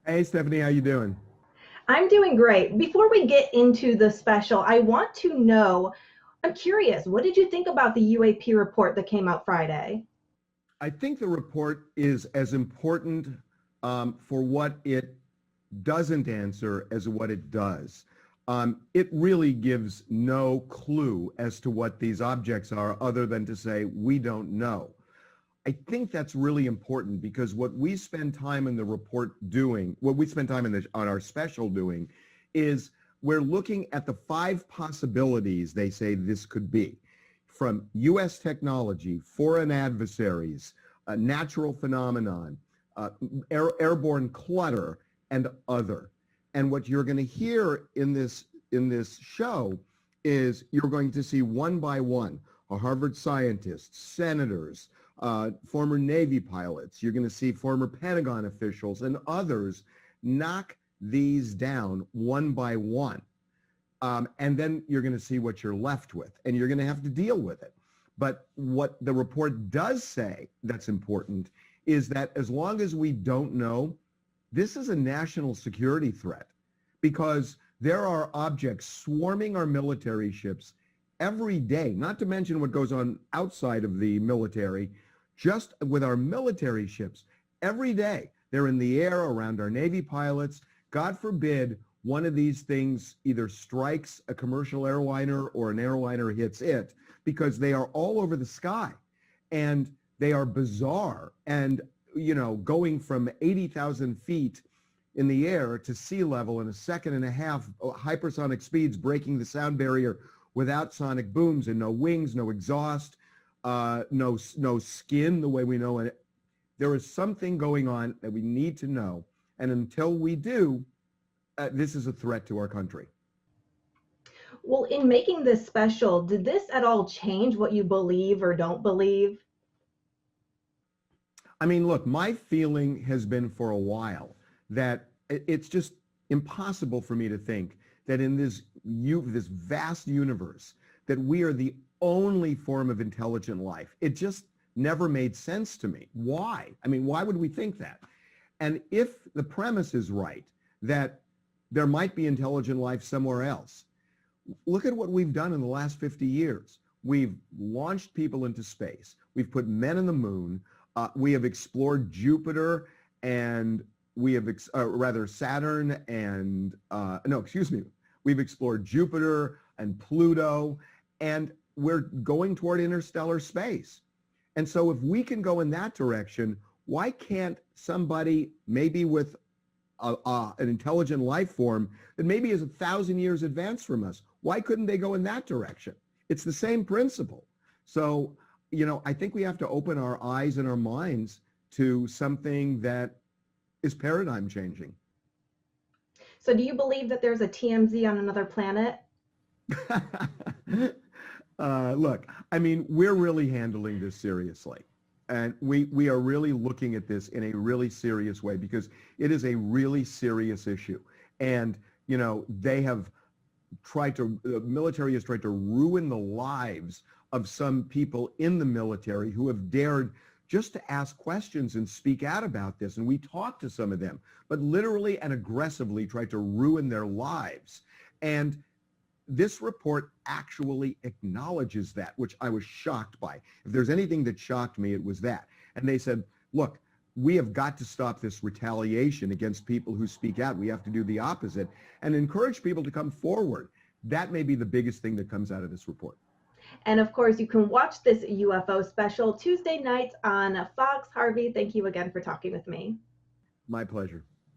Hey Stephanie, how you doing? I'm doing great. Before we get into the special, I want to know, I'm curious, what did you think about the UAP report that came out Friday? I think the report is as important for what it doesn't answer as what it does. It really gives no clue as to what these objects are other than to say, we don't know. I think that's really important because what we spend time in the report doing, what we spend time on our special doing, is we're looking at the five possibilities they say this could be, from U.S. technology, foreign adversaries, a natural phenomenon, uh, airborne clutter, and other. And what you're going to hear in this show is you're going to see one by one a Harvard scientist, senators, former Navy pilots. You're going to see former Pentagon officials and others knock these down one by one. And then you're going to see what you're left with, and you're going to have to deal with it. But what the report does say that's important is that as long as we don't know, this is a national security threat because there are objects swarming our military ships every day, not to mention what goes on outside of the military, just with our military ships. Every day, they're in the air around our Navy pilots. God forbid one of these things either strikes a commercial airliner or an airliner hits it, because they are all over the sky and they are bizarre. And, you know, going from 80,000 feet in the air to sea level in a second and a half, hypersonic speeds, breaking the sound barrier without sonic booms, and no wings, no exhaust, no skin the way we know it. There is something going on that we need to know. And until we do, this is a threat to our country. Well, in making this special, did this at all change what you believe or don't believe? I mean, look, my feeling has been for a while that it's just impossible for me to think that in this vast universe that we are the only form of intelligent life. It just never made sense to me. Why? I mean, why would we think that? And if the premise is right, that there might be intelligent life somewhere else, look at what we've done in the last 50 years. We've launched people into space. We've put men on the moon. We have explored Jupiter, and we have, rather Saturn and, no, excuse me. We've explored Jupiter and Pluto, and we're going toward interstellar space. And so if we can go in that direction, why can't somebody maybe with an intelligent life form that maybe is 1,000 years advanced from us, why couldn't they go in that direction? It's the same principle. So, you know, I think we have to open our eyes and our minds to something that is paradigm changing. So do you believe that there's a TMZ on another planet? Look, I mean, we're really handling this seriously. And we are really looking at this in a really serious way because it is a really serious issue. And, you know, the military has tried to ruin the lives of some people in the military who have dared just to ask questions and speak out about this. And we talked to some of them, but literally and aggressively tried to ruin their lives. And this report actually acknowledges that, which I was shocked by. If there's anything that shocked me, it was that. And they said, look, we have got to stop this retaliation against people who speak out. We have to do the opposite and encourage people to come forward. That may be the biggest thing that comes out of this report. And of course, you can watch this UFO special Tuesday nights on Fox. Harvey, thank you again for talking with me. My pleasure.